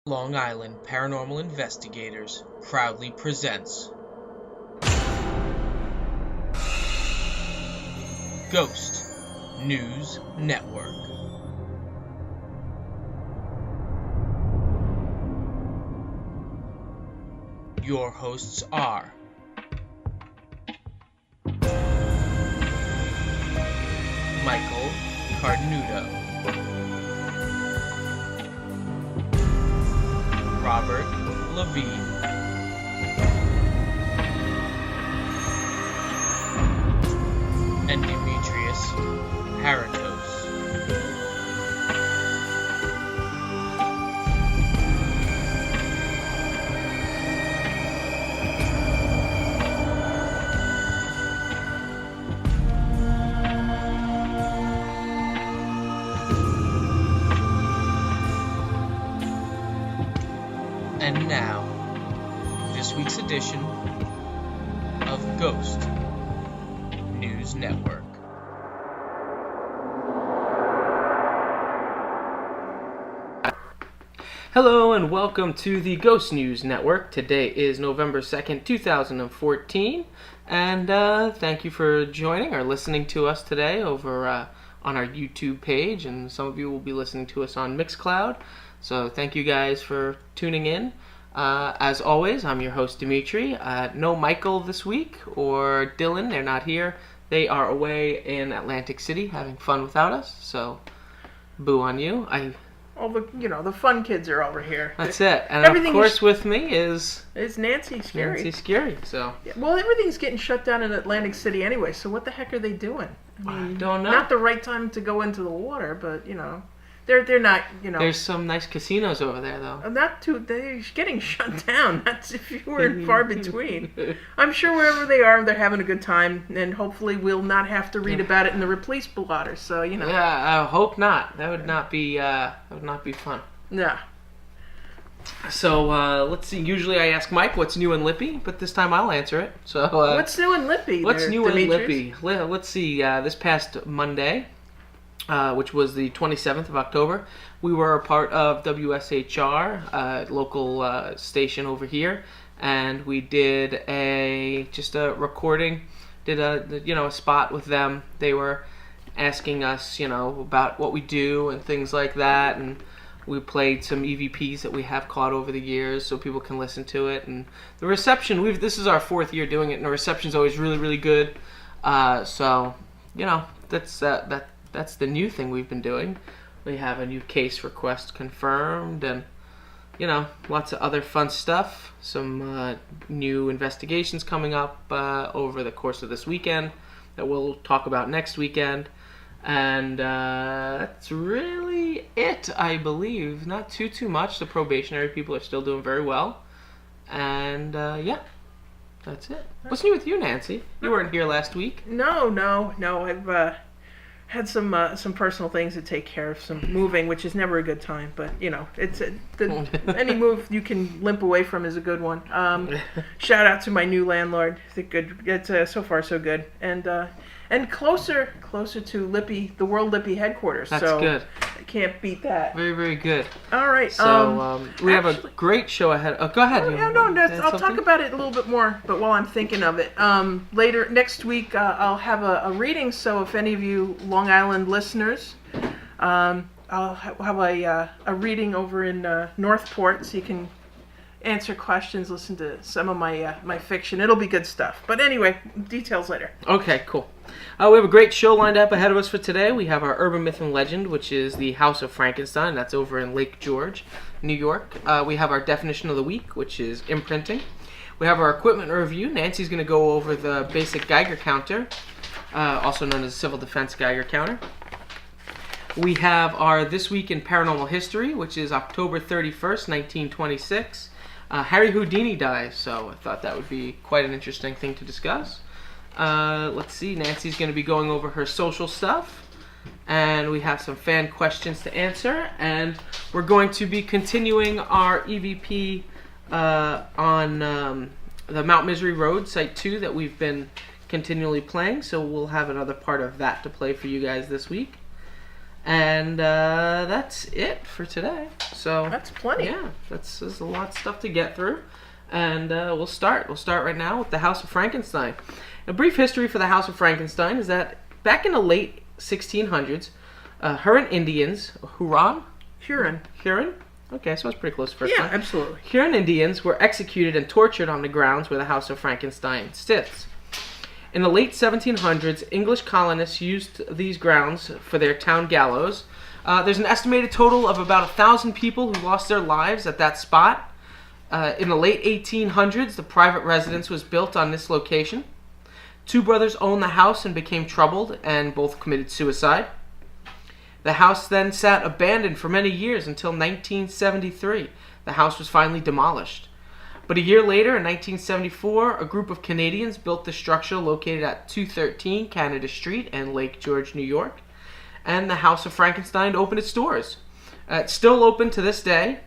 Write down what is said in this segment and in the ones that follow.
Long Island Paranormal Investigators proudly presents Ghost News Network. Your hosts are Michael Cardenuto, Robert Levine, and Demetrius Haratos. And now, this week's edition of Ghost News Network. Hello and welcome to the Ghost News Network. Today is November 2nd, 2014, and thank you for joining or listening to us today over on our YouTube page, and some of you will be listening to us on Mixcloud. So thank you guys for tuning in. As always, I'm your host, Dimitri. No Michael this week or Dylan. They're not here. They are away in Atlantic City having fun without us. So, boo on you. All the fun kids are over here. That's it. And Everything of course with me is It's Nancy Scary. Nancy Scary. So Yeah, well, everything's getting shut down in Atlantic City anyway, so what the heck are they doing? I don't know. Not the right time to go into the water, but, they're not, There's some nice casinos over there, though. they're getting shut down. That's if you were far between. I'm sure wherever they are, they're having a good time, and hopefully we'll not have to read about it in the police blotter, so, Yeah, I hope not. That would not be fun. Yeah. So let's see. Usually I ask Mike what's new in Lippy, but this time I'll answer it. So What's new in Lippy? what's new in Demetrius? Lippy? Let's see. This past Monday, which was the 27th of October, we were a part of WSHR, local station over here, and we did a recording, did a spot with them. They were asking us, about what we do and things like that, and we played some EVPs that we have caught over the years so people can listen to it. And the reception, this is our 4th year doing it, and the reception's always really, really good. So, that's the new thing we've been doing. We have a new case request confirmed, and lots of other fun stuff. Some new investigations coming up over the course of this weekend that we'll talk about next weekend. And that's really it, I believe. Not too much. The probationary people are still doing very well. And that's it. What's new with you, Nancy? You weren't here last week. No. I've had some personal things to take care of, some moving, which is never a good time. But it's any move you can limp away from is a good one. Shout out to my new landlord. It's so far so good, and closer to Lippy, the World Lippy headquarters. That's so good. I can't beat that. Very, very good. All right. So we have a great show ahead. Oh, go ahead. I'll talk about it a little bit more, but while I'm thinking of it, later next week I'll have a reading. So if any of you Long Island listeners, I'll have a reading over in Northport, so you can answer questions, listen to some of my fiction. It'll be good stuff. But anyway, details later. Okay, cool. We have a great show lined up ahead of us for today. We have our urban myth and legend, which is the House of Frankenstein. That's over in Lake George, New York. We have our definition of the week, which is imprinting. We have our equipment review. Nancy's going to go over the basic Geiger counter, also known as civil defense Geiger counter. We have our This Week in Paranormal History, which is October 31st, 1926. Harry Houdini dies, so I thought that would be quite an interesting thing to discuss. Let's see, Nancy's going to be going over her social stuff, and we have some fan questions to answer, and we're going to be continuing our EVP on the Mount Misery Road, Site 2, that we've been continually playing, so we'll have another part of that to play for you guys this week. And that's it for today. So That's plenty. Yeah, there's a lot of stuff to get through. And we'll start. We'll start right now with the House of Frankenstein. A brief history for the House of Frankenstein is that back in the late 1600s, Huron Indians, Huron? Huron. Okay, so it's pretty close to first Yeah, time. absolutely. Huron Indians were executed and tortured on the grounds where the House of Frankenstein sits. In the late 1700s, English colonists used these grounds for their town gallows. There's an estimated total of about 1,000 people who lost their lives at that spot. In the late 1800s, the private residence was built on this location. Two brothers owned the house and became troubled, and both committed suicide. The house then sat abandoned for many years until 1973. The house was finally demolished. But a year later, in 1974, a group of Canadians built the structure located at 213 Canada Street in Lake George, New York. And the House of Frankenstein opened its doors. It's still open to this day.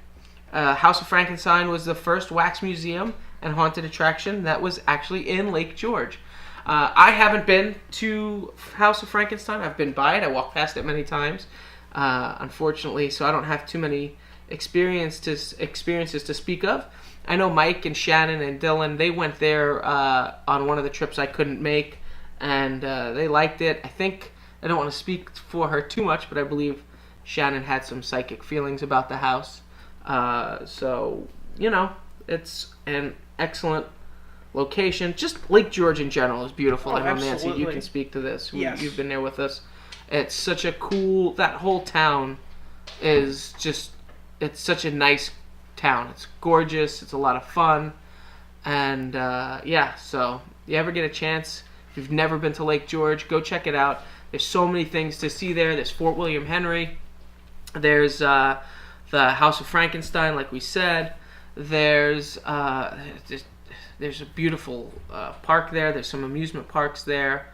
House of Frankenstein was the first wax museum and haunted attraction that was actually in Lake George. I haven't been to House of Frankenstein. I've been by it. I walked past it many times, unfortunately, so I don't have too many experiences to speak of. I know Mike and Shannon and Dylan, they went there on one of the trips I couldn't make, and they liked it. I don't want to speak for her too much, but I believe Shannon had some psychic feelings about the house. So, it's an excellent location. Just Lake George in general is beautiful. Oh, I know, Nancy, absolutely. you can speak to this. Yes. You've been there with us. It's such a cool, that whole town is just, it's such a nice town. It's gorgeous. It's a lot of fun. And, so you ever get a chance, if you've never been to Lake George, go check it out. There's so many things to see there. There's Fort William Henry. There's the House of Frankenstein, like we said. There's a beautiful park there. There's some amusement parks there.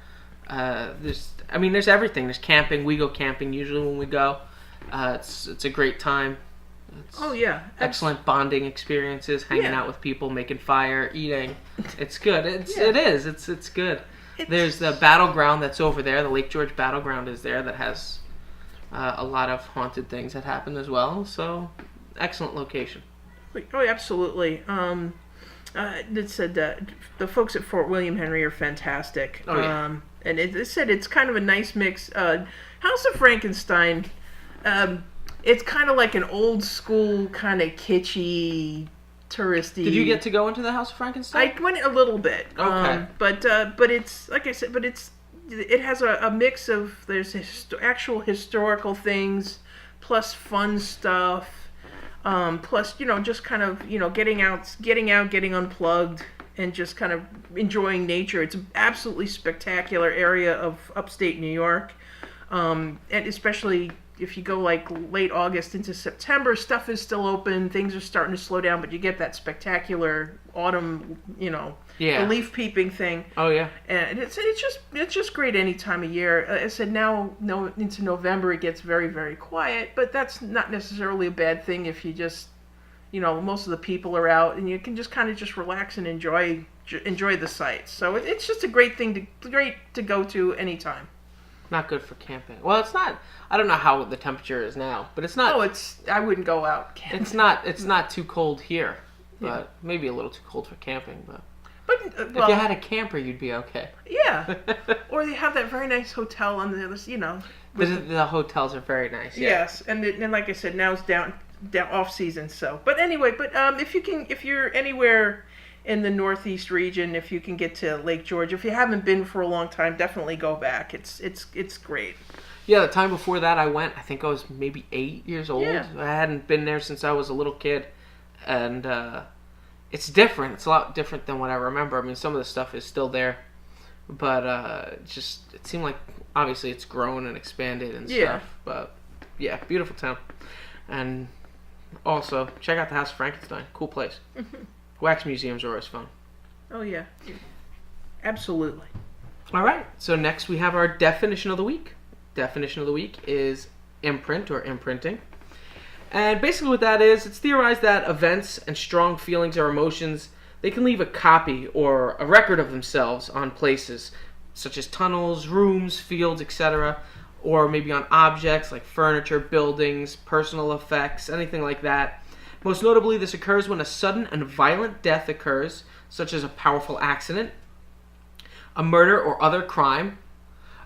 There's everything. There's camping. We go camping usually when we go. It's a great time. Oh yeah, Excellent bonding experiences, hanging out with people, making fire, eating. It's good. It's good. There's the battleground that's over there. The Lake George battleground is there that has a lot of haunted things that happen as well. So, excellent location. Oh, absolutely. It said that the folks at Fort William Henry are fantastic. Oh, yeah. And it said it's kind of a nice mix. House of Frankenstein, it's kind of like an old school, kind of kitschy, touristy. Did you get to go into the House of Frankenstein? I went a little bit. Okay. But it's, like I said, it has a mix of, there's actual historical things, plus fun stuff. Plus, just kind of, getting out, getting unplugged, and just kind of enjoying nature. It's an absolutely spectacular area of upstate New York. And especially if you go like late August into September, stuff is still open. Things are starting to slow down, but you get that spectacular autumn, the leaf peeping thing. Oh yeah. And it's just great any time of year. I said now into November it gets very, very quiet, but that's not necessarily a bad thing if you just, most of the people are out and you can just kind of just relax and enjoy the sights. So it's just a great to go to anytime. Not good for camping. Well, it's not. I don't know how the temperature is now, but it's not. I wouldn't go out camping. It's not too cold here, but maybe a little too cold for camping. But if you had a camper, you'd be okay. Yeah, or they have that very nice hotel on the other, The hotels are very nice. Yeah. Yes, and like I said, now it's down off season. So, but anyway, if you're anywhere in the Northeast region, if you can get to Lake George, if you haven't been for a long time, definitely go back. It's great. Yeah, the time before that I went, I think I was maybe 8 years old. Yeah. I hadn't been there since I was a little kid, and it's different. It's a lot different than what I remember. I mean, some of the stuff is still there, but it seemed like obviously it's grown and expanded and stuff. But yeah, beautiful town, and also check out the House of Frankenstein. Cool place. Wax museums are always fun. Oh yeah, absolutely. All right, so next we have our definition of the week. Definition of the week is imprint or imprinting. And basically what that is, it's theorized that events and strong feelings or emotions, they can leave a copy or a record of themselves on places such as tunnels, rooms, fields, etc., or maybe on objects like furniture, buildings, personal effects, anything like that. Most notably, this occurs when a sudden and violent death occurs, such as a powerful accident, a murder or other crime,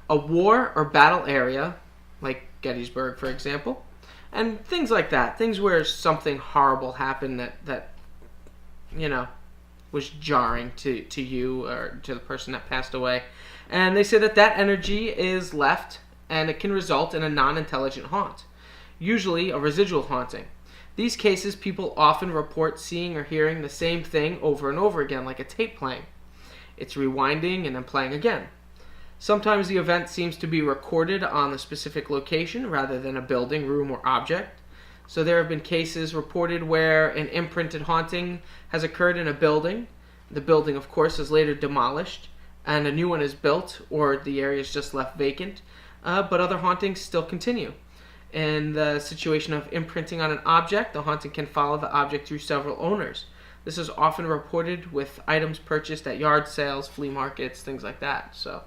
a war or battle area, like Gettysburg, for example, and things like that. Things where something horrible happened that was jarring to you or to the person that passed away. And they say that energy is left, and it can result in a non-intelligent haunt, usually a residual haunting. These cases, people often report seeing or hearing the same thing over and over again, like a tape playing. It's rewinding and then playing again. Sometimes the event seems to be recorded on the specific location rather than a building, room, or object. So there have been cases reported where an imprinted haunting has occurred in a building. The building, of course, is later demolished, and a new one is built, or the area is just left vacant. But other hauntings still continue. In the situation of imprinting on an object, the haunting can follow the object through several owners. This is often reported with items purchased at yard sales, flea markets, things like that. So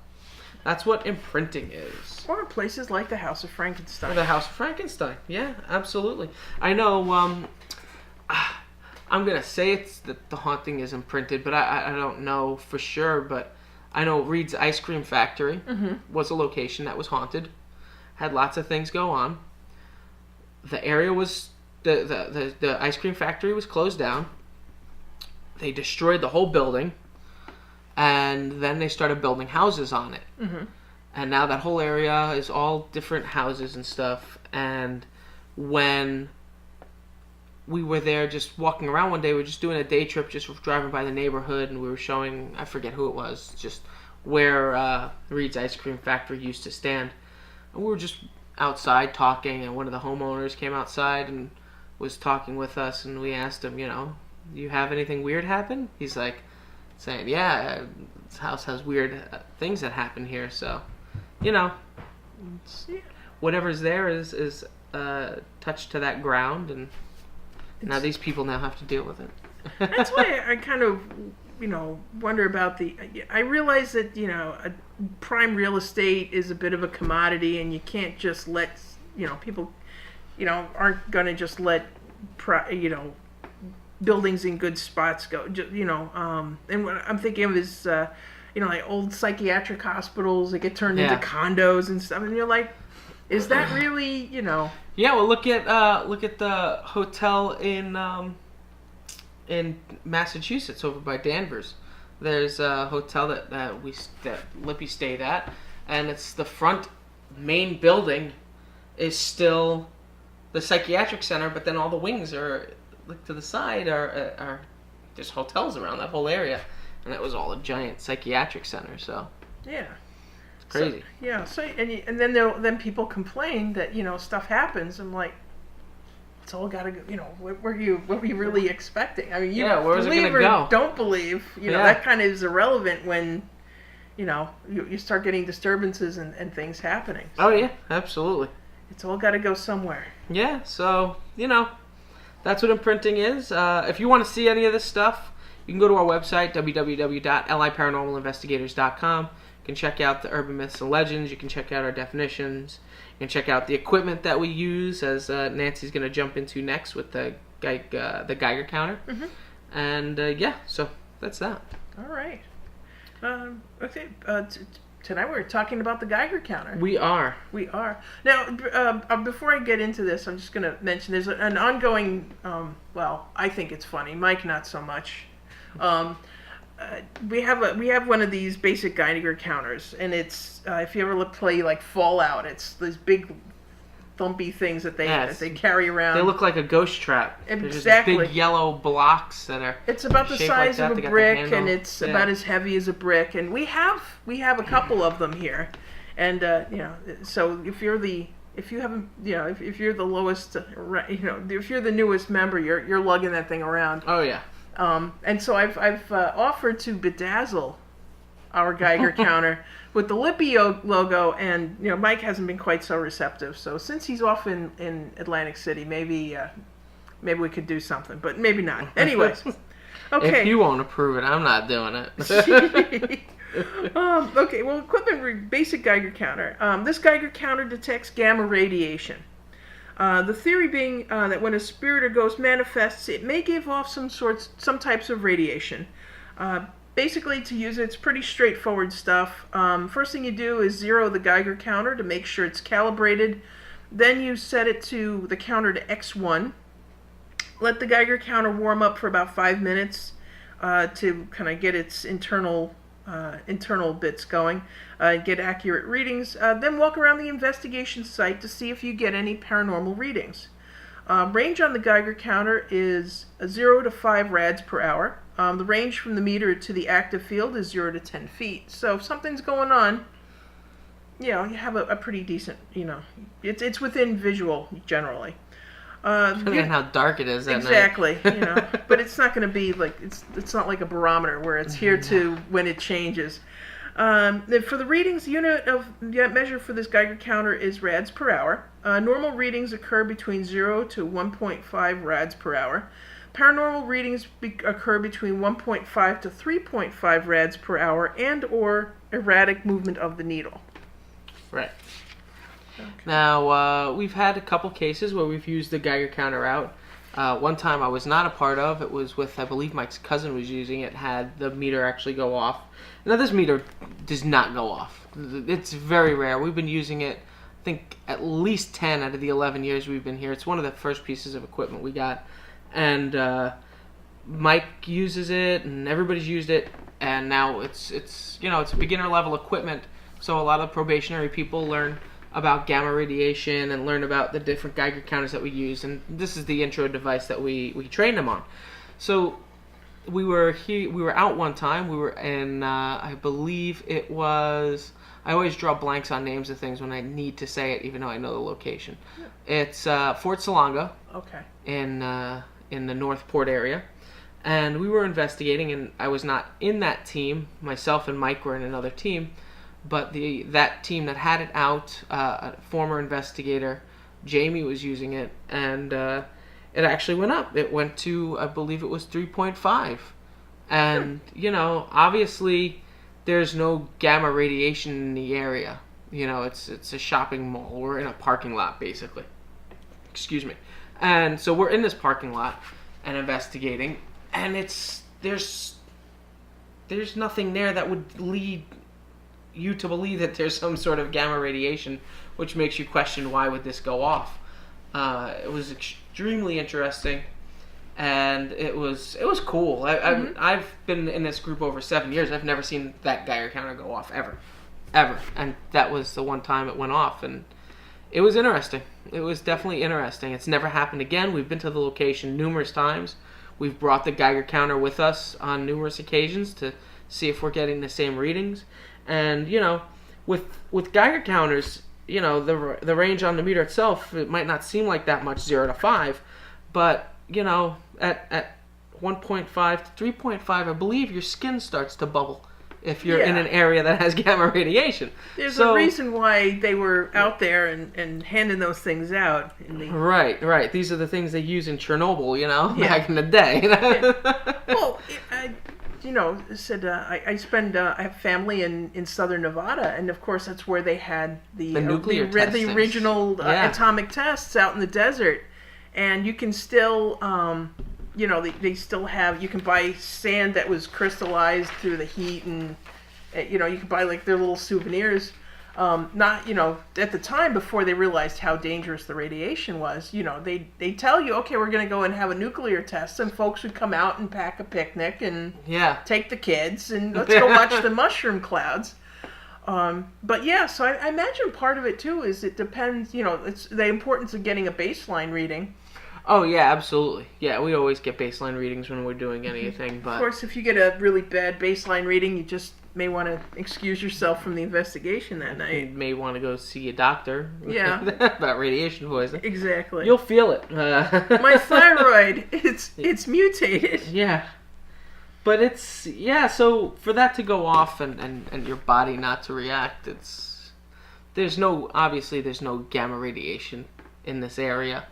that's what imprinting is. Or places like the House of Frankenstein. Or the House of Frankenstein. Yeah, absolutely. I know, I'm going to say it's that the haunting is imprinted, but I don't know for sure. But I know Reed's Ice Cream Factory was a location that was haunted. Had lots of things go on. The area was, the ice cream factory was closed down. They destroyed the whole building. And then they started building houses on it. Mm-hmm. And now that whole area is all different houses and stuff. And when we were there just walking around one day, we were just doing a day trip, just driving by the neighborhood, and we were showing, I forget who it was, just where Reed's Ice Cream Factory used to stand. And we were just outside talking, and one of the homeowners came outside and was talking with us, and we asked him, do you have anything weird happen? He's like, saying, yeah, this house has weird things that happen here, so, whatever's there is touched to that ground, and now these people now have to deal with it. That's why I kind of, wonder about I realize that, prime real estate is a bit of a commodity, and you can't just let, people, aren't going to just let, buildings in good spots go, and what I'm thinking of is, like old psychiatric hospitals that get turned into condos and stuff, and you're like, is that really, Yeah, well, look at the hotel in Massachusetts over by Danvers. There's a hotel that Lippy stayed at, and it's the front main building is still the psychiatric center, but then all the wings are to the side are there's hotels around that whole area, and that was all a giant psychiatric center. So yeah, it's crazy. So and then people complain that stuff happens. I'm like, it's all got to go. What were you really expecting? I mean, you where's it believe gonna go? Don't believe. That kind of is irrelevant when you start getting disturbances and things happening. So oh yeah, absolutely. It's all got to go somewhere. Yeah, so that's what imprinting is. If you want to see any of this stuff, you can go to our website, www.liparanormalinvestigators.com. You can check out the urban myths and legends. You can check out our definitions. You can check out the equipment that we use, as Nancy's going to jump into next with the Geiger counter. Mm-hmm. And so that's that. All right. Okay. Tonight we're talking about the Geiger counter. We are. Now, before I get into this, I'm just going to mention there's an ongoing, I think it's funny. Mike, not so much. We have one of these basic Geiger counters, and it's, if you ever play like Fallout, it's these big thumpy things that they carry around. They look like a ghost trap. Exactly. They're just big yellow blocks that are. It's about the size of a brick, and it's about as heavy as a brick. And we have a couple of them here, and so if you're the lowest, if you're the newest member, you're lugging that thing around. Oh yeah. And so I've offered to bedazzle our Geiger counter with the Lippy logo, and Mike hasn't been quite so receptive. So since he's off in Atlantic City, maybe we could do something, but maybe not. Anyways, okay. If you won't approve it, I'm not doing it. Okay, well, basic Geiger counter. This Geiger counter detects gamma radiation. The theory being that when a spirit or ghost manifests, it may give off some types of radiation. Basically, to use it, it's pretty straightforward stuff. First thing you do is zero the Geiger counter to make sure it's calibrated. Then you set it to the counter to X1. Let the Geiger counter warm up for about 5 minutes to kind of get its internal bits going, get accurate readings. Then walk around the investigation site to see if you get any paranormal readings. Range on the Geiger counter is 0 to 5 rads per hour. The range from the meter to the active field is 0 to 10 feet. So if something's going on, you have a pretty decent, it's within visual generally. Depending on how dark it is at exactly, night. But it's not going to be like it's not like a barometer where it's here to when it changes. For the readings, the unit of measure for this Geiger counter is rads per hour. Normal readings occur between 0 to 1.5 rads per hour. Paranormal readings occur between 1.5 to 3.5 rads per hour and or erratic movement of the needle. Right. Okay. Now, we've had a couple cases where we've used the Geiger counter out. One time I was not a part of. It was with, I believe Mike's cousin was using it, had the meter actually go off. Now, this meter does not go off. It's very rare. We've been using it, I think, at least 10 out of the 11 years we've been here. It's one of the first pieces of equipment we got. And Mike uses it, and everybody's used it, and now it's beginner level equipment. So a lot of probationary people learn about gamma radiation and learn about the different Geiger counters that we use, and this is the intro device that we train them on. So we were out one time. We were in I believe it was. I always draw blanks on names of things when I need to say it, even though I know the location. Yeah. It's Fort Salonga. Okay. In the Northport area, and we were investigating, and I was not in that team. Myself and Mike were in another team, but that team that had it out, a former investigator, Jamie, was using it, and it actually went up. It went to, I believe it was 3.5, and obviously there's no gamma radiation in the area. It's a shopping mall. We're in a parking lot, basically. Excuse me. And so we're in this parking lot and investigating, and there's nothing there that would lead you to believe that there's some sort of gamma radiation, which makes you question why would this go off. It was extremely interesting, and it was cool. I've been in this group over 7 years. I've never seen that Geiger counter go off ever, and that was the one time it went off, and it was interesting. It was definitely interesting. It's never happened again. We've been to the location numerous times. We've brought the Geiger counter with us on numerous occasions to see if we're getting the same readings. And, with Geiger counters, the range on the meter itself, it might not seem like that much, 0 to 5. But, at 1.5 to 3.5, I believe your skin starts to bubble if you're in an area that has gamma radiation. There's a reason why they were out there and handing those things out. Right. These are the things they use in Chernobyl, back in the day. Well, I have family in southern Nevada, and of course that's where they had the original atomic tests out in the desert, and you can still they still have, you can buy sand that was crystallized through the heat, and you can buy like their little souvenirs. Not at the time, before they realized how dangerous the radiation was, they tell you, okay, we're going to go and have a nuclear test, and folks would come out and pack a picnic and take the kids and let's go watch the mushroom clouds. But so I imagine part of it too is it depends, it's the importance of getting a baseline reading. Oh, yeah, absolutely. Yeah, we always get baseline readings when we're doing anything. But of course, if you get a really bad baseline reading, you just may want to excuse yourself from the investigation that night. You may want to go see a doctor about radiation poisoning. Exactly. You'll feel it. My thyroid, it's mutated. Yeah. But so for that to go off and your body not to react, there's no gamma radiation in this area.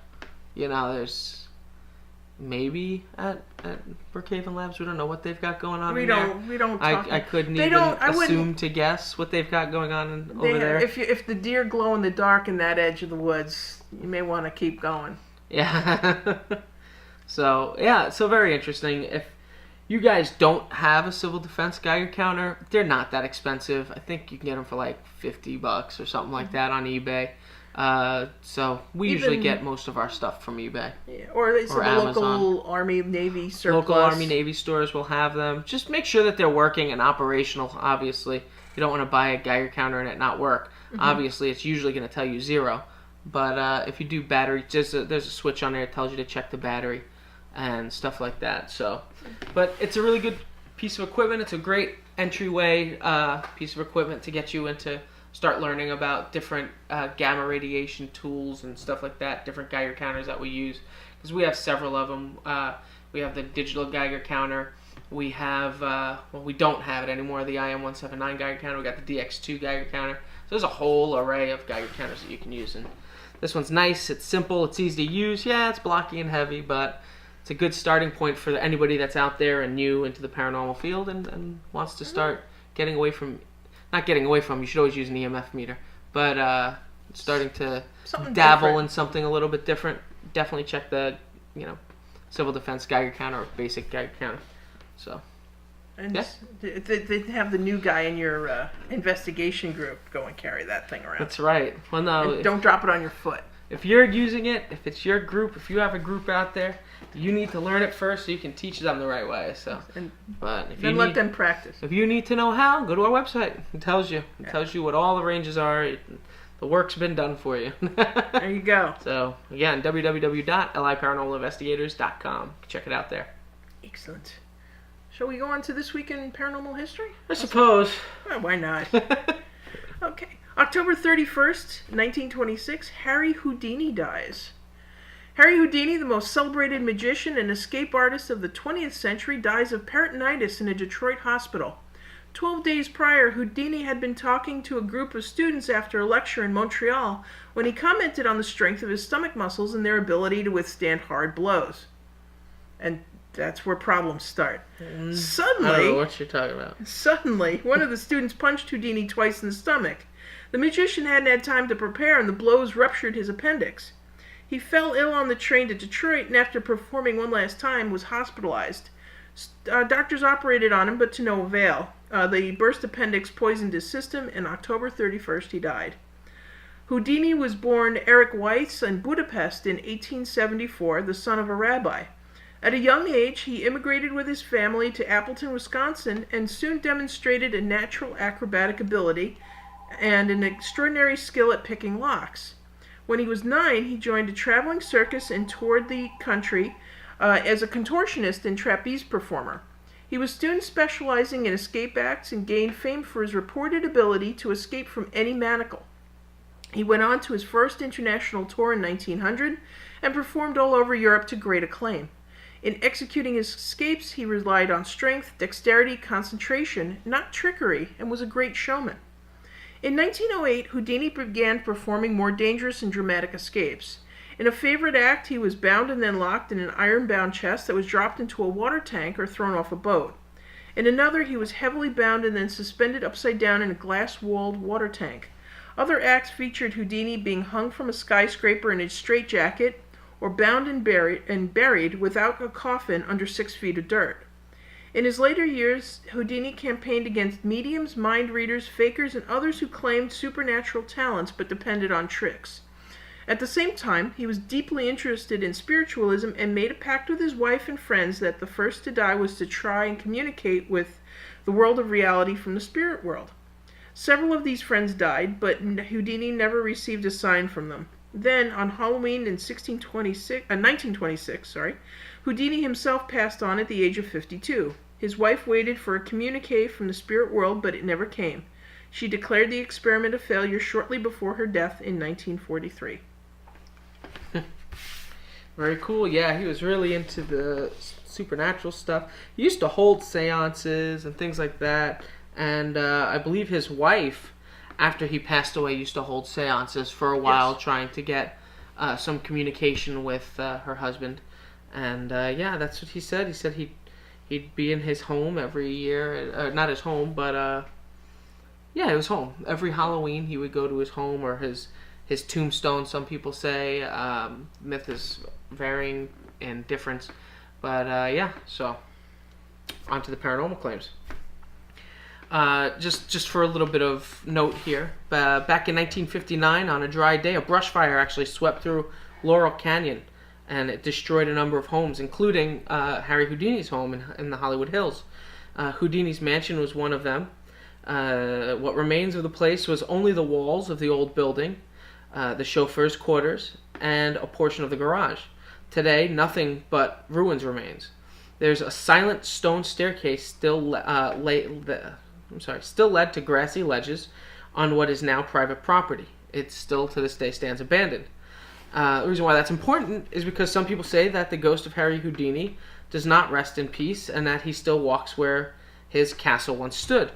maybe at Brookhaven Labs. We don't know what they've got going on. We don't. I couldn't assume to guess what they've got going on over there. If the deer glow in the dark in that edge of the woods, you may want to keep going. Yeah. So very interesting. If you guys don't have a civil defense Geiger counter, they're not that expensive. I think you can get them for like $50 or something like that on eBay. So we usually get most of our stuff from eBay. Yeah, or the local Army, Navy surplus. Local Army, Navy stores will have them. Just make sure that they're working and operational, obviously. You don't want to buy a Geiger counter and it not work. Mm-hmm. Obviously, it's usually going to tell you 0. But if you do battery, there's a switch on there that tells you to check the battery and stuff like that. So, but it's a really good piece of equipment. It's a great entryway piece of equipment to get you into start learning about different gamma radiation tools and stuff like that, different Geiger counters that we use, because we have several of them. We have the digital Geiger counter. We have, we don't have it anymore, the IM179 Geiger counter. We got the DX2 Geiger counter. So there's a whole array of Geiger counters that you can use. And this one's nice, it's simple, it's easy to use. Yeah, it's blocky and heavy, but it's a good starting point for anybody that's out there and new into the paranormal field and wants to start getting away from... Not getting away from, you should always use an EMF meter, but starting to dabble in something a little bit different. Definitely check the, civil defense Geiger counter or basic Geiger counter. So, and they have the new guy in your investigation group go and carry that thing around. That's right. Well, no, and don't drop it on your foot. If you're using it, if it's your group, if you have a group out there, you need to learn it first so you can teach them the right way. So, but if then let them practice. If you need to know how, go to our website. It tells you. It tells you what all the ranges are. The work's been done for you. There you go. So again, www.liparanormalinvestigators.com. Check it out there. Excellent. Shall we go on to this week in paranormal history? I suppose. Well, why not? Okay. October 31st, 1926, Harry Houdini dies. Harry Houdini, the most celebrated magician and escape artist of the 20th century, dies of peritonitis in a Detroit hospital. 12 days prior, Houdini had been talking to a group of students after a lecture in Montreal when he commented on the strength of his stomach muscles and their ability to withstand hard blows. And that's where problems start. Suddenly, I don't know what you're talking about. Suddenly, one of the students punched Houdini twice in the stomach. The magician hadn't had time to prepare, and the blows ruptured his appendix. He fell ill on the train to Detroit, and after performing one last time, was hospitalized. Doctors operated on him, but to no avail. The burst appendix poisoned his system, and October 31st he died. Houdini was born Eric Weiss in Budapest in 1874, the son of a rabbi. At a young age, he immigrated with his family to Appleton, Wisconsin, and soon demonstrated a natural acrobatic ability and an extraordinary skill at picking locks. When he was 9, he joined a traveling circus and toured the country as a contortionist and trapeze performer. He was soon specializing in escape acts and gained fame for his reported ability to escape from any manacle. He went on to his first international tour in 1900 and performed all over Europe to great acclaim. In executing his escapes, he relied on strength, dexterity, concentration, not trickery, and was a great showman. In 1908, Houdini began performing more dangerous and dramatic escapes. In a favorite act, he was bound and then locked in an iron-bound chest that was dropped into a water tank or thrown off a boat. In another, he was heavily bound and then suspended upside down in a glass-walled water tank. Other acts featured Houdini being hung from a skyscraper in a straitjacket or bound and buried without a coffin under 6 feet of dirt. In his later years, Houdini campaigned against mediums, mind readers, fakers, and others who claimed supernatural talents but depended on tricks. At the same time, he was deeply interested in spiritualism and made a pact with his wife and friends that the first to die was to try and communicate with the world of reality from the spirit world. Several of these friends died, but Houdini never received a sign from them. Then, on Halloween in 1926, Houdini himself passed on at the age of 52. His wife waited for a communique from the spirit world, but it never came. She declared the experiment a failure shortly before her death in 1943. Very cool. Yeah, he was really into the supernatural stuff. He used to hold seances and things like that. And I believe his wife, after he passed away, used to hold seances for a while, trying to get some communication with her husband. And yeah, that's what he said. He said he'd be in his home every year, not his home, but yeah, his home. Every Halloween, he would go to his home or his tombstone. Some people say myth is varying in difference, but yeah. So on to the paranormal claims. Just for a little bit of note here, back in 1959, on a dry day, a brush fire actually swept through Laurel Canyon, and it destroyed a number of homes, including Harry Houdini's home in the Hollywood Hills. Houdini's mansion was one of them. What remains of the place was only the walls of the old building, the chauffeur's quarters, and a portion of the garage. Today, nothing but ruins remains. There's a silent stone staircase still led to grassy ledges on what is now private property. It still to this day stands abandoned. The reason why that's important is because some people say that the ghost of Harry Houdini does not rest in peace and that he still walks where his castle once stood.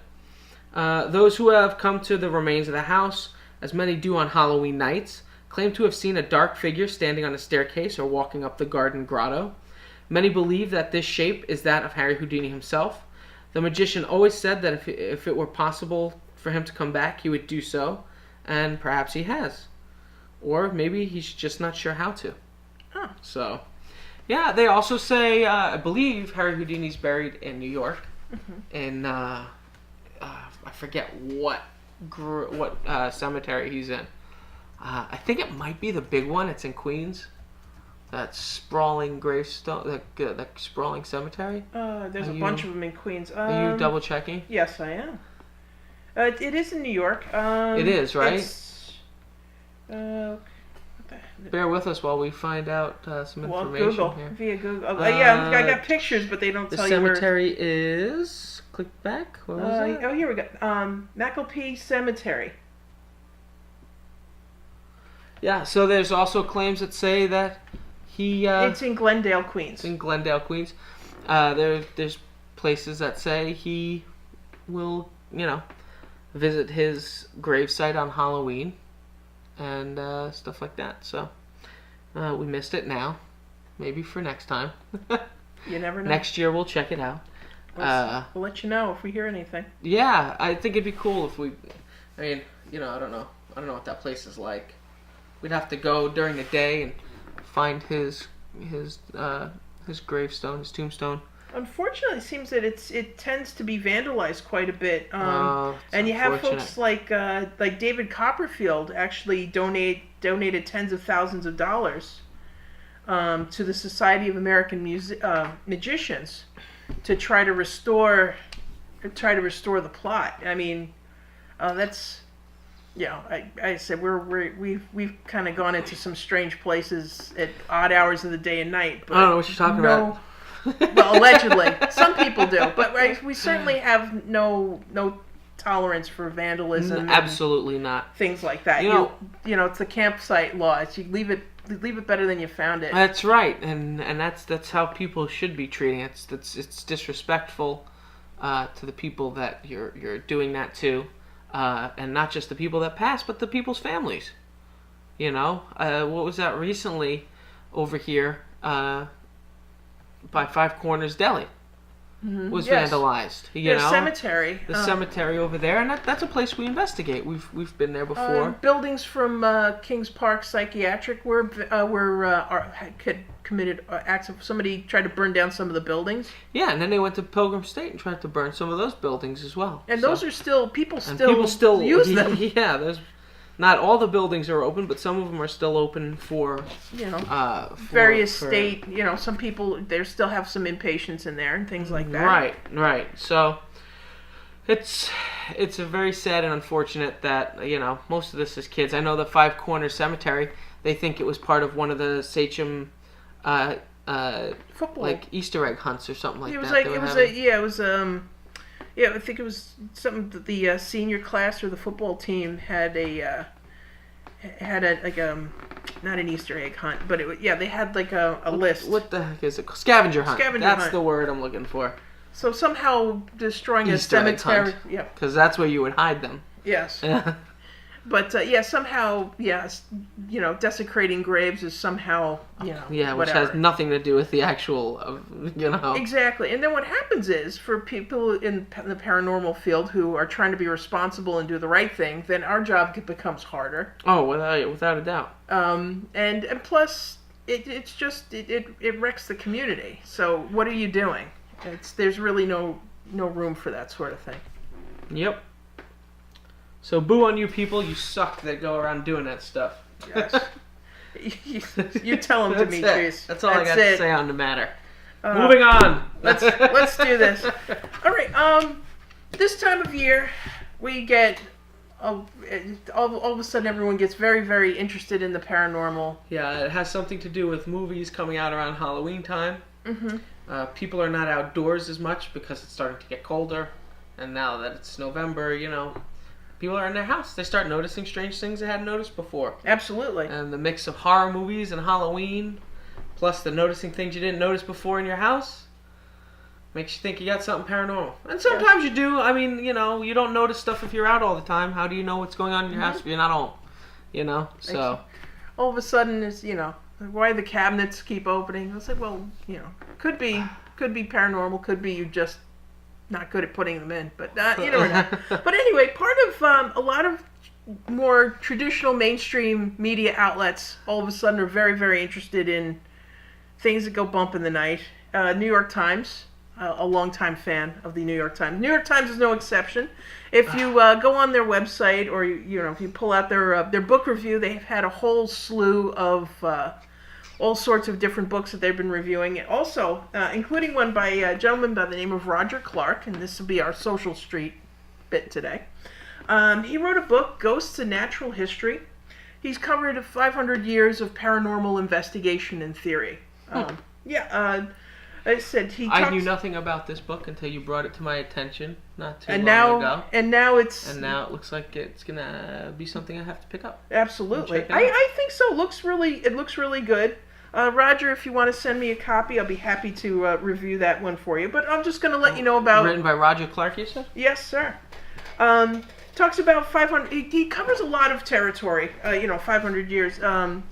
Those who have come to the remains of the house, as many do on Halloween nights, claim to have seen a dark figure standing on a staircase or walking up the garden grotto. Many believe that this shape is that of Harry Houdini himself. The magician always said that if it were possible for him to come back, he would do so, and perhaps he has. Or maybe he's just not sure how to. Huh. So, yeah, they also say, I believe Harry Houdini's buried in New York, in, I forget what cemetery he's in. I think it might be the big one. It's in Queens. That sprawling gravestone, that sprawling cemetery. There's a bunch of them in Queens. Are you double checking? Yes, I am. It is in New York. It is, right? What Bear with us while we find out some information Google, here. via Google. Yeah, I got pictures, but they don't tell you where. The cemetery is. Click back. What was it? Oh, here we go. McAlpee Cemetery. Yeah. So there's also claims that say that he. It's in Glendale, Queens. It's in Glendale, Queens. There's places that say he will, visit his gravesite on Halloween. And stuff like that. So we missed it now. Maybe for next time. You never know. Next year we'll check it out. We'll let you know if we hear anything. Yeah, I think it'd be cool if we. I mean, I don't know. I don't know what that place is like. We'd have to go during the day and find his gravestone, his tombstone. Unfortunately, it seems that it tends to be vandalized quite a bit. And you have folks like David Copperfield actually donated tens of thousands of dollars to the Society of American Magicians to try to restore the plot. I mean, that's I said we've kind of gone into some strange places at odd hours of the day and night. But I don't know what you're talking about. Well, allegedly, some people do, but we certainly have no tolerance for vandalism. Absolutely not. Things like that. It's the campsite law. You leave it better than you found it. That's right, and that's how people should be treating it. It's disrespectful to the people that you're doing that to, and not just the people that pass, but the people's families. What was that recently over here? By Five Corners Deli was vandalized. The cemetery. The cemetery over there, and that's a place we investigate. We've been there before. Buildings from Kings Park Psychiatric were committed acts of somebody tried to burn down some of the buildings. Yeah, and then they went to Pilgrim State and tried to burn some of those buildings as well. And those are still people still use them. Yeah, there's. Not all the buildings are open, but some of them are still open for various state. Some people they still have some impatience in there and things like that. Right. So it's very sad and unfortunate that most of this is kids. I know the Five Corners Cemetery. They think it was part of one of the Sachem football Easter egg hunts or something like that. I think it was something that the senior class or the football team had not an Easter egg hunt, but they had like a list. What the heck is it? Scavenger hunt. That's hunt. The word I'm looking for. So somehow destroying Easter a cemetery. Yeah. Because that's where you would hide them. Yes. But somehow, desecrating graves is somehow, Yeah, which whatever. has nothing to do with the actual, Exactly. And then what happens is, for people in the paranormal field who are trying to be responsible and do the right thing, then our job becomes harder. Oh, without a doubt. And plus, it wrecks the community. So what are you doing? There's really no room for that sort of thing. Yep. So boo on you people, you suck that go around doing that stuff. Yes. You tell them, Demetrius. That's all I got to say on the matter. Moving on. Let's do this. All right. This time of year, we get all of a sudden everyone gets very, very interested in the paranormal. Yeah, it has something to do with movies coming out around Halloween time. Mm-hmm. People are not outdoors as much because it's starting to get colder, and now that it's November, people are in their house. They start noticing strange things they hadn't noticed before. Absolutely. And the mix of horror movies and Halloween, plus the noticing things you didn't notice before in your house, makes you think you got something paranormal. And sometimes you do. I mean, you don't notice stuff if you're out all the time. How do you know what's going on in your house if you're not home? So. All of a sudden, it's, why the cabinets keep opening. It's like, well, could be paranormal. Could be you just not good at putting them in, but you never know. But anyway, part of a lot of more traditional mainstream media outlets all of a sudden are very, very interested in things that go bump in the night. New York Times, a longtime fan of the New York Times. New York Times is no exception. If you go on their website or if you pull out their book review, they've had a whole slew of all sorts of different books that they've been reviewing. Also, including one by a gentleman by the name of Roger Clark, and this will be our Social Street bit today. He wrote a book, Ghosts and Natural History. He's covered 500 years of paranormal investigation and theory. I said I knew nothing about this book until you brought it to my attention not too long ago. And now it looks like it's gonna be something I have to pick up. Absolutely, I think so. It looks really good. Roger, if you want to send me a copy, I'll be happy to review that one for you. But I'm just going to let you know about... Written by Roger Clark, you said? Yes, sir. Talks about 500... He covers a lot of territory, 500 years.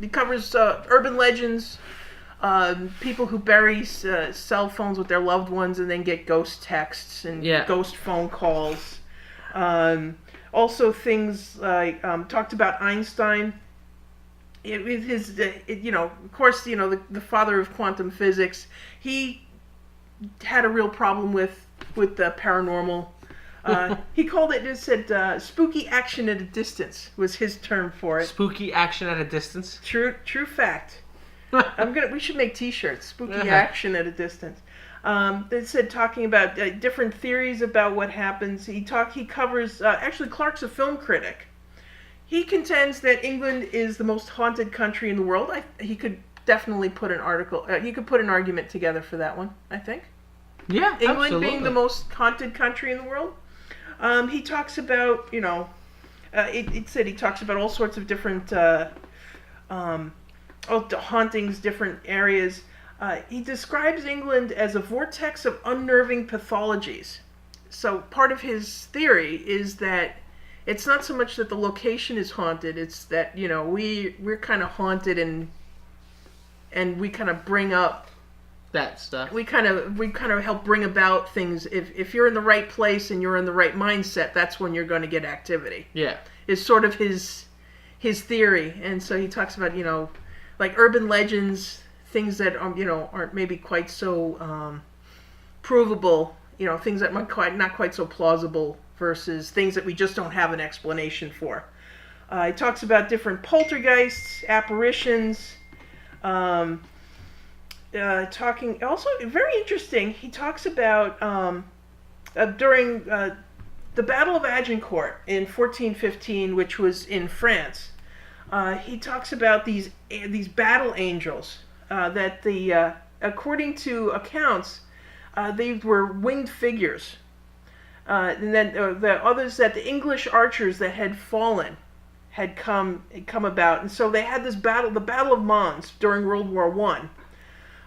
He covers urban legends, people who bury cell phones with their loved ones and then get ghost texts and ghost phone calls. Also things like... talked about Einstein... of course, the father of quantum physics, he had a real problem with the paranormal. He called it, said, spooky action at a distance was his term for it. Spooky action at a distance? True fact. We should make t-shirts, spooky action at a distance. They said talking about different theories about what happens. He covers, actually Clark's a film critic. He contends that England is the most haunted country in the world. He could definitely put an article. He could put an argument together for that one, I think. Yeah, England absolutely. being the most haunted country in the world. He talks about, it said he talks about all sorts of different hauntings, different areas. He describes England as a vortex of unnerving pathologies. So part of his theory is that it's not so much that the location is haunted, it's that, we're kind of haunted and we kind of bring up that stuff. We kind of help bring about things. If you're in the right place and you're in the right mindset, that's when you're going to get activity. Yeah. Is sort of his theory. And so he talks about, like urban legends, things that aren't maybe quite so provable, things that might not quite so plausible versus things that we just don't have an explanation for. He talks about different poltergeists, apparitions, talking also very interesting. He talks about during the Battle of Agincourt in 1415, which was in France. He talks about these battle angels that according to accounts, they were winged figures. And then the others that the English archers that had fallen had come about, and so they had this battle, the Battle of Mons during World War I.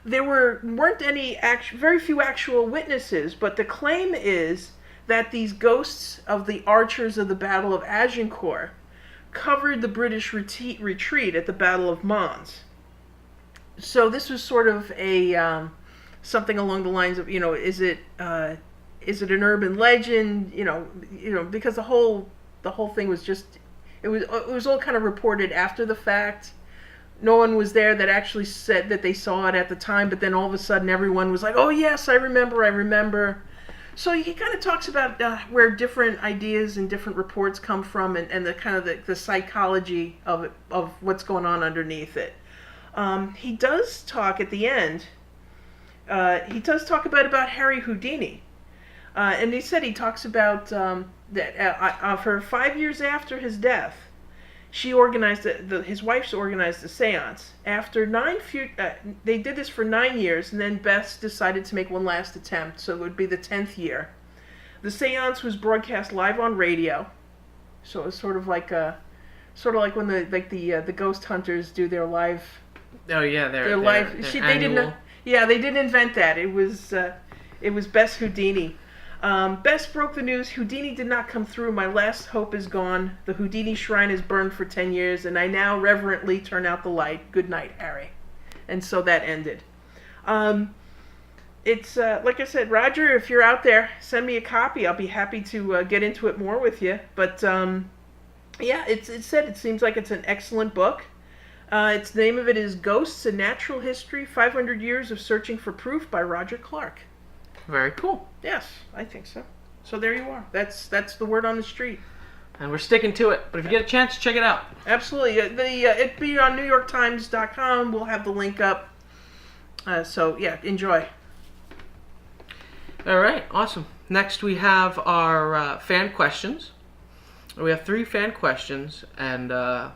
There weren't any very few actual witnesses, but the claim is that these ghosts of the archers of the Battle of Agincourt covered the British retreat at the Battle of Mons. So this was sort of a something along the lines of, is it an urban legend? Because the whole thing was just it was all kind of reported after the fact. No one was there that actually said that they saw it at the time, but then all of a sudden everyone was like, "Oh yes, I remember." So he kind of talks about where different ideas and different reports come from, and the kind of the psychology of what's going on underneath it. He does talk at the end. He does talk about Harry Houdini, and he talks about that for 5 years after his death, she organized his wife's organized a séance. After they did this for 9 years, and then Beth decided to make one last attempt, so it would be the 10th year. The séance was broadcast live on radio, so it was sort of like when the ghost hunters do their live. Oh yeah, their live. They didn't. Yeah, they didn't invent that. It was Bess Houdini. Bess broke the news. Houdini did not come through. My last hope is gone. The Houdini shrine is burned for 10 years, and I now reverently turn out the light. Good night, Harry. And so that ended. It's like I said, Roger, if you're out there, send me a copy. I'll be happy to get into it more with you. But yeah, it seems like it's an excellent book. The name of it is Ghosts: A Natural History, 500 Years of Searching for Proof by Roger Clark. Very cool. Yes, I think so. So there you are. That's the word on the street. And we're sticking to it. But if you get a chance, check it out. Absolutely. It'd be on NewYorkTimes.com. We'll have the link up. So yeah, enjoy. All right, awesome. Next we have our fan questions. We have 3 fan questions, and the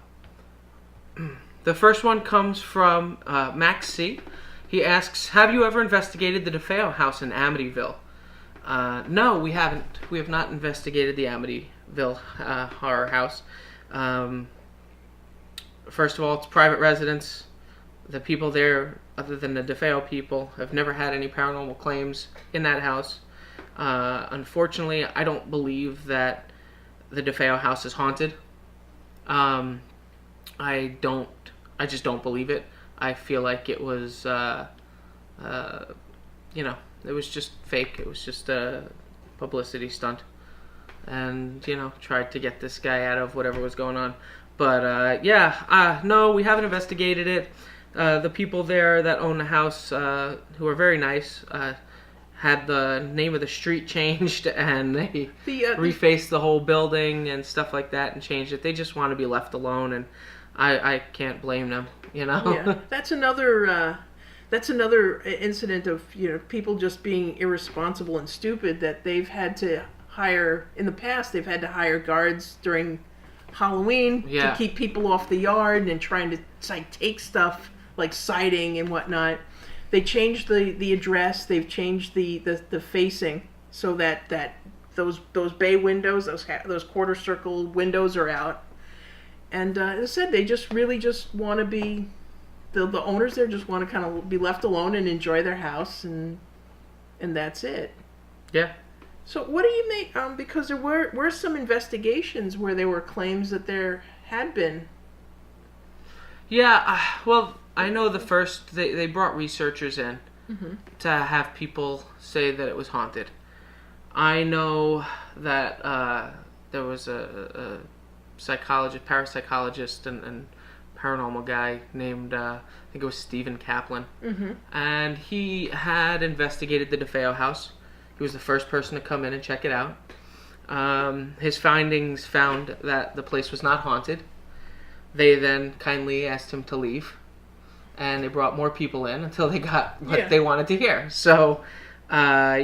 first one comes from Max C. He asks, have you ever investigated the DeFeo house in Amityville? No, we haven't. We have not investigated the Amityville horror house. First of all, it's private residence. The people there, other than the DeFeo people, have never had any paranormal claims in that house. Unfortunately, I don't believe that the DeFeo house is haunted. I just don't believe it. I feel like it was, it was just fake. It was just a publicity stunt. And, tried to get this guy out of whatever was going on. But, no, we haven't investigated it. The people there that own the house, who are very nice, had the name of the street changed, and they refaced the whole building and stuff like that and changed it. They just want to be left alone, and I can't blame them, Yeah, that's another incident of people just being irresponsible and stupid that they've had to hire in the past. They've had to hire guards during Halloween to keep people off the yard and trying to take stuff like siding and whatnot. They changed the address. They've changed the facing so that those bay windows, those quarter circle windows are out. And as I said, they just want to be, the owners there just want to kind of be left alone and enjoy their house, and that's it. Yeah. So what do you make, because there were some investigations where there were claims that there had been. Yeah, well, I know the first, they brought researchers in to have people say that it was haunted. I know that there was a psychologist, parapsychologist, and paranormal guy named, I think it was Stephen Kaplan. And he had investigated the DeFeo house. He was the first person to come in and check it out. His findings found that the place was not haunted. They then kindly asked him to leave, and they brought more people in until they got what they wanted to hear. So, now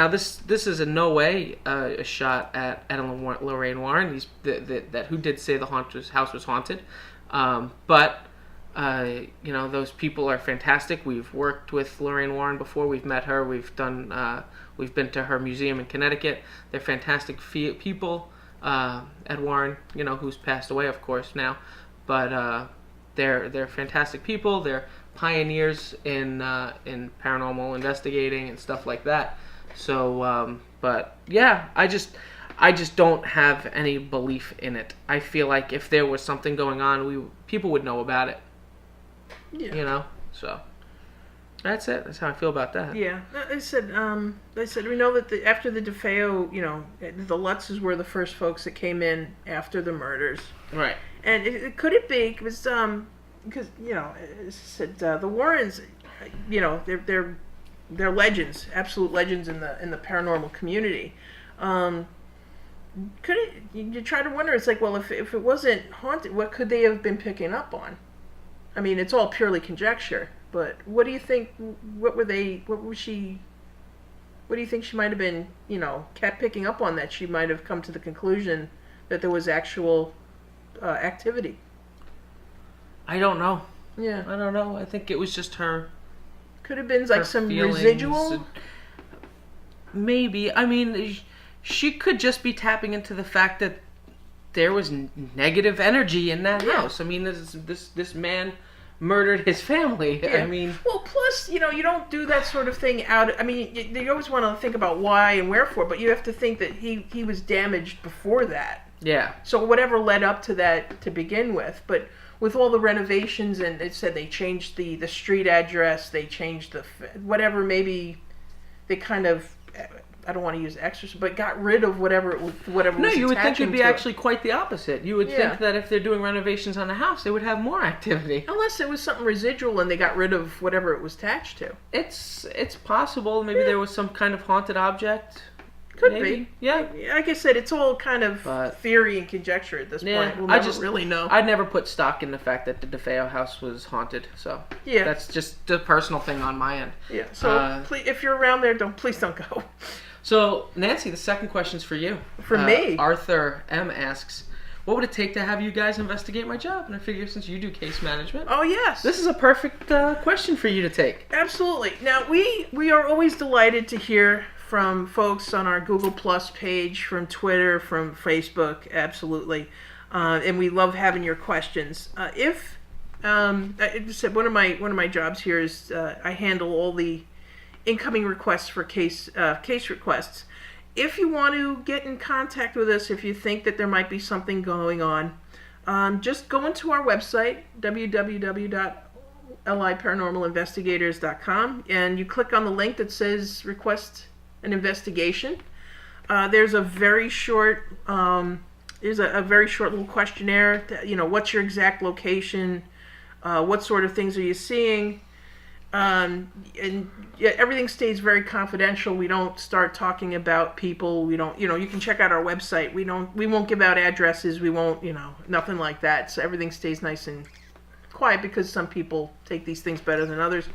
this is in no way a shot at Ed and Lorraine Warren. That who did say the house was haunted, but those people are fantastic. We've worked with Lorraine Warren before. We've met her. We've been to her museum in Connecticut. They're fantastic people. Ed Warren, who's passed away, of course, now, but they're fantastic people. They're pioneers in paranormal investigating and stuff like that. So, but yeah, I just don't have any belief in it. I feel like if there was something going on, people would know about it. Yeah. You know, so that's it. That's how I feel about that. Yeah, they said we know that after the DeFeo, the Lutzes were the first folks that came in after the murders. Right. And could it be because it said the Warrens, they're legends, absolute legends in the paranormal community. Could it? You try to wonder. It's like, well, if it wasn't haunted, what could they have been picking up on? I mean, it's all purely conjecture. But what do you think? What do you think she might have been? Kept picking up on that. She might have come to the conclusion that there was actual activity. I don't know. Yeah, I don't know. I think it was just her. Could have been like some residual. Maybe. I mean, she could just be tapping into the fact that there was negative energy in that house. I mean, this man murdered his family. Yeah. I mean, well, plus, you don't do that sort of thing out. I mean, you always want to think about why and wherefore, but you have to think that he was damaged before that. Yeah. So whatever led up to that to begin with, but with all the renovations, and it said they changed the street address, they changed whatever, maybe they kind of, I don't want to use exorcism, but got rid of whatever No, was you would think attaching it'd be to actually quite the opposite. You would think that if they're doing renovations on the house, they would have more activity. Unless it was something residual and they got rid of whatever it was attached to. It's possible. Maybe there was some kind of haunted object. Could Maybe. be. Yeah. Like I said, it's all kind of theory and conjecture at this point. We'll never really know. I'd never put stock in the fact that the DeFeo house was haunted. So yeah, that's just a personal thing on my end. Yeah. So if you're around there, please don't go. So Nancy, the second question's for you. For me. Arthur M asks, what would it take to have you guys investigate my job? And I figure since you do case management, oh yes, this is a perfect question for you to take. Absolutely. Now we are always delighted to hear from folks on our Google Plus page, from Twitter, from Facebook, absolutely, and we love having your questions. I said one of my jobs here is I handle all the incoming requests for case requests. If you want to get in contact with us, if you think that there might be something going on, just go into our website, www.liparanormalinvestigators.com, and you click on the link that says request an investigation. There's a very short little questionnaire. What's your exact location? What sort of things are you seeing? And everything stays very confidential. We don't start talking about people. We don't, you can check out our website. We won't give out addresses. We won't, nothing like that. So everything stays nice and quiet because some people take these things better than others.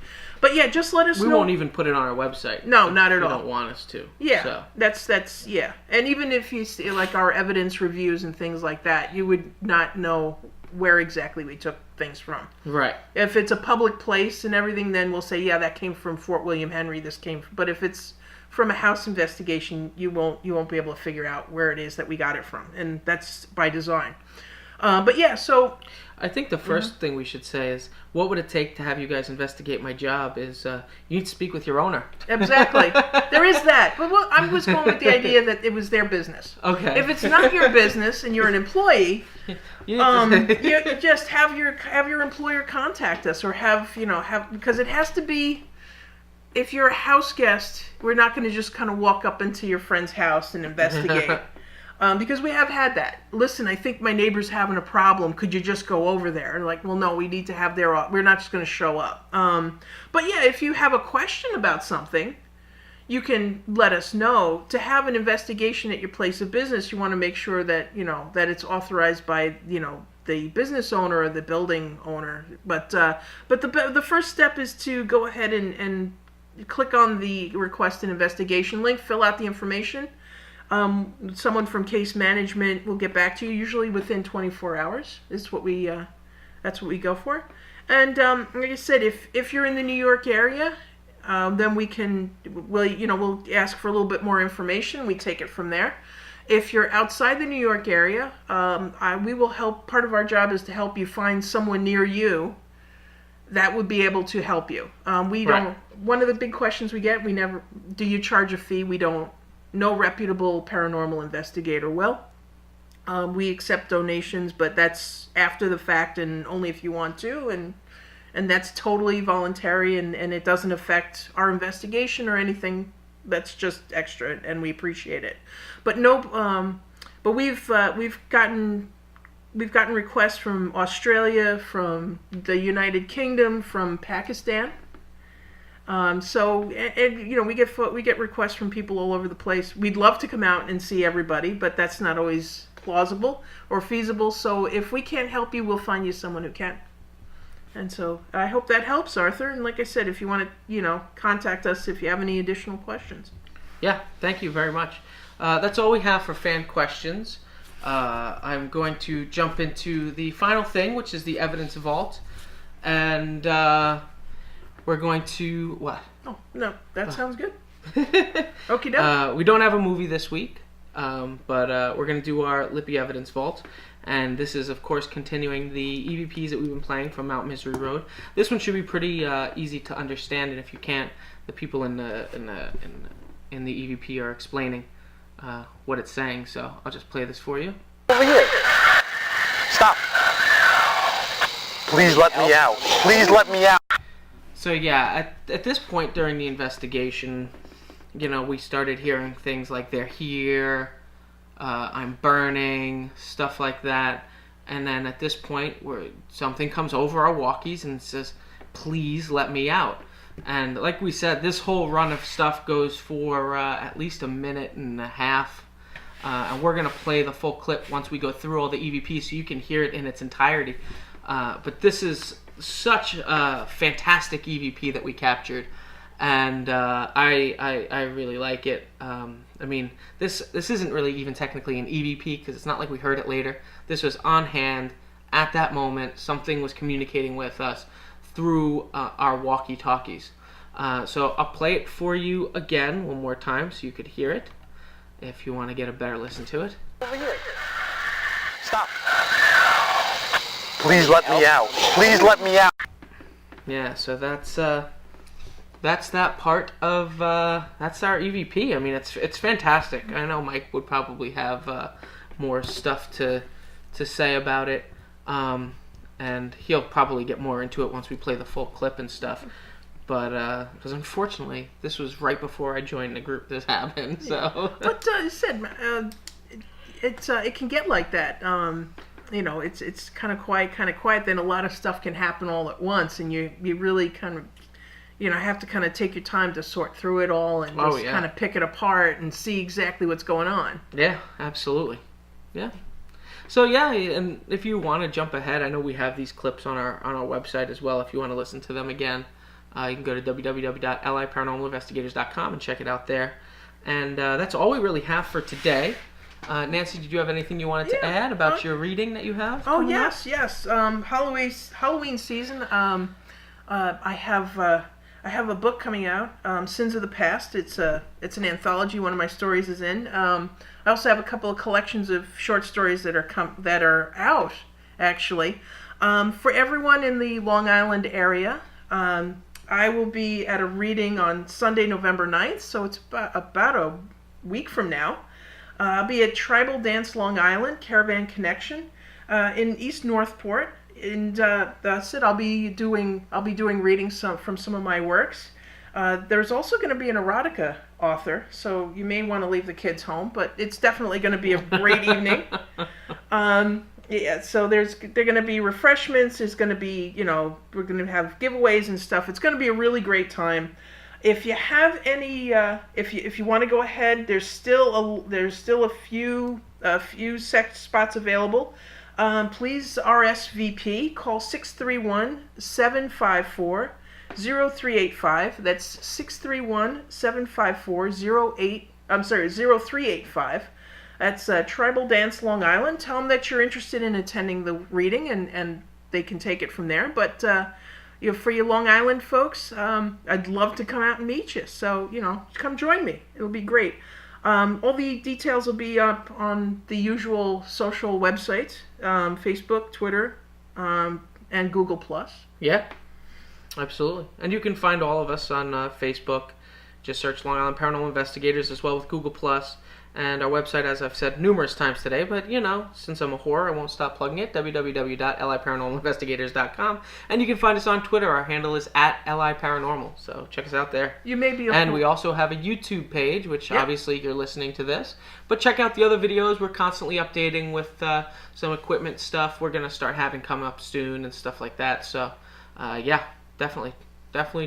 But yeah, just let us know. We won't even put it on our website. No, not at all. They don't want us to. Yeah, so. that's yeah. And even if you see like our evidence reviews and things like that, you would not know where exactly we took things from. Right. If it's a public place and everything, then we'll say, yeah, that came from Fort William Henry. But if it's from a house investigation, you won't be able to figure out where it is that we got it from, and that's by design. But yeah, so I think the first thing we should say is, what would it take to have you guys investigate my job is you need to speak with your owner. Exactly. There is that. But I was going with the idea that it was their business. Okay. If it's not your business and you're an employee, you just have your employer contact us, or have because it has to be. If you're a house guest, we're not going to just kind of walk up into your friend's house and investigate. Because we have had that. Listen, I think my neighbor's having a problem. Could you just go over there? And like, well, no, we need to have we're not just going to show up. But yeah, if you have a question about something, you can let us know. To have an investigation at your place of business, you want to make sure that, that it's authorized by, the business owner or the building owner. But the first step is to go ahead and click on the request an investigation link, fill out the information. Someone from case management will get back to you, usually within 24 hours. That's what we go for. And like I said, if you're in the New York area, then we'll ask for a little bit more information. We take it from there. If you're outside the New York area, we will help. Part of our job is to help you find someone near you that would be able to help you. We don't. One of the big questions we get, do you charge a fee? We don't no reputable paranormal investigator will. We accept donations, but that's after the fact and only if you want to, and that's totally voluntary, and it doesn't affect our investigation or anything. That's just extra, and we appreciate it. But but we've gotten requests from Australia, from the United Kingdom, from Pakistan. So we get requests from people all over the place. We'd love to come out and see everybody, but that's not always plausible or feasible. So if we can't help you, we'll find you someone who can. And so I hope that helps, Arthur. And like I said, if you want to, contact us if you have any additional questions. Yeah, thank you very much. That's all we have for fan questions. I'm going to jump into the final thing, which is the evidence vault. And we're going to... What? Oh, no, that sounds good. Okie doke. We don't have a movie this week, but we're going to do our Lippy Evidence Vault. And this is, of course, continuing the EVPs that we've been playing from Mount Misery Road. This one should be pretty easy to understand, and if you can't, the people in the EVP are explaining what it's saying. So I'll just play this for you. Over here. Stop. Please let me out. Please let me out. So yeah, at this point during the investigation, we started hearing things like they're here. I'm burning, stuff like that. And then at this point, where something comes over our walkies and says, please let me out. And like we said, this whole run of stuff goes for at least a minute and a half. And we're going to play the full clip once we go through all the EVPs so you can hear it in its entirety. But this is such a fantastic EVP that we captured. And I really like it. This isn't really even technically an EVP because it's not like we heard it later. This was on hand at that moment. Something was communicating with us through our walkie-talkies. So I'll play it for you again one more time so you could hear it if you want to get a better listen to it. Over here. Stop. Please let me out. Please let me out. Yeah, so that's that part of that's our EVP. I mean, it's fantastic. I know Mike would probably have more stuff to say about it, and he'll probably get more into it once we play the full clip and stuff. But because unfortunately, this was right before I joined the group this happened. So, but you said it can get like that. It's kind of quiet. Then a lot of stuff can happen all at once, and you really kind of have to kind of take your time to sort through it all and just kind of pick it apart and see exactly what's going on. Yeah, absolutely. Yeah. So yeah, and if you want to jump ahead, I know we have these clips on our website as well. If you want to listen to them again, you can go to www.liparanormalinvestigators.com and check it out there. And that's all we really have for today. Nancy, did you have anything you wanted to add about your reading that you have? Oh yes. Halloween season. I have a book coming out, Sins of the Past. It's an anthology. One of my stories is in. I also have a couple of collections of short stories that are out actually. For everyone in the Long Island area, I will be at a reading on Sunday, November 9th, so it's about a week from now. I'll be at Tribal Dance Long Island Caravan Connection in East Northport. And that's it. I'll be doing readings from some of my works. There's also going to be an erotica author, so you may want to leave the kids home, but it's definitely going to be a great evening. So they're going to be refreshments. There's going to be, we're going to have giveaways and stuff. It's going to be a really great time. If you have any, if you want to go ahead, there's still a few spots available. Please RSVP. Call 631-754-0385. That's 631-754-0385. That's Tribal Dance Long Island. Tell them that you're interested in attending the reading, and they can take it from there. But for you Long Island folks, I'd love to come out and meet you. So come join me. It'll be great. All the details will be up on the usual social websites, Facebook, Twitter, and Google+. Yeah, absolutely. And you can find all of us on Facebook, Just search Long Island Paranormal Investigators as well with Google+. And our website, as I've said numerous times today, but since I'm a whore, I won't stop plugging it, www.liparanormalinvestigators.com. And you can find us on Twitter. Our handle is @LIParanormal, so check us out there. You may be And we also have a YouTube page, which obviously you're listening to this. But check out the other videos. We're constantly updating with some equipment stuff we're going to start having come up soon and stuff like that. So, definitely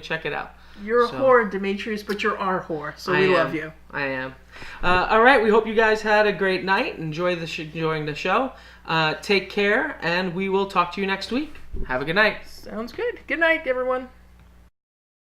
check it out. You're a whore, Demetrius, but you're our whore, so we love you. I am. All right, we hope you guys had a great night. Enjoying the show. Take care, and we will talk to you next week. Have a good night. Sounds good. Good night, everyone.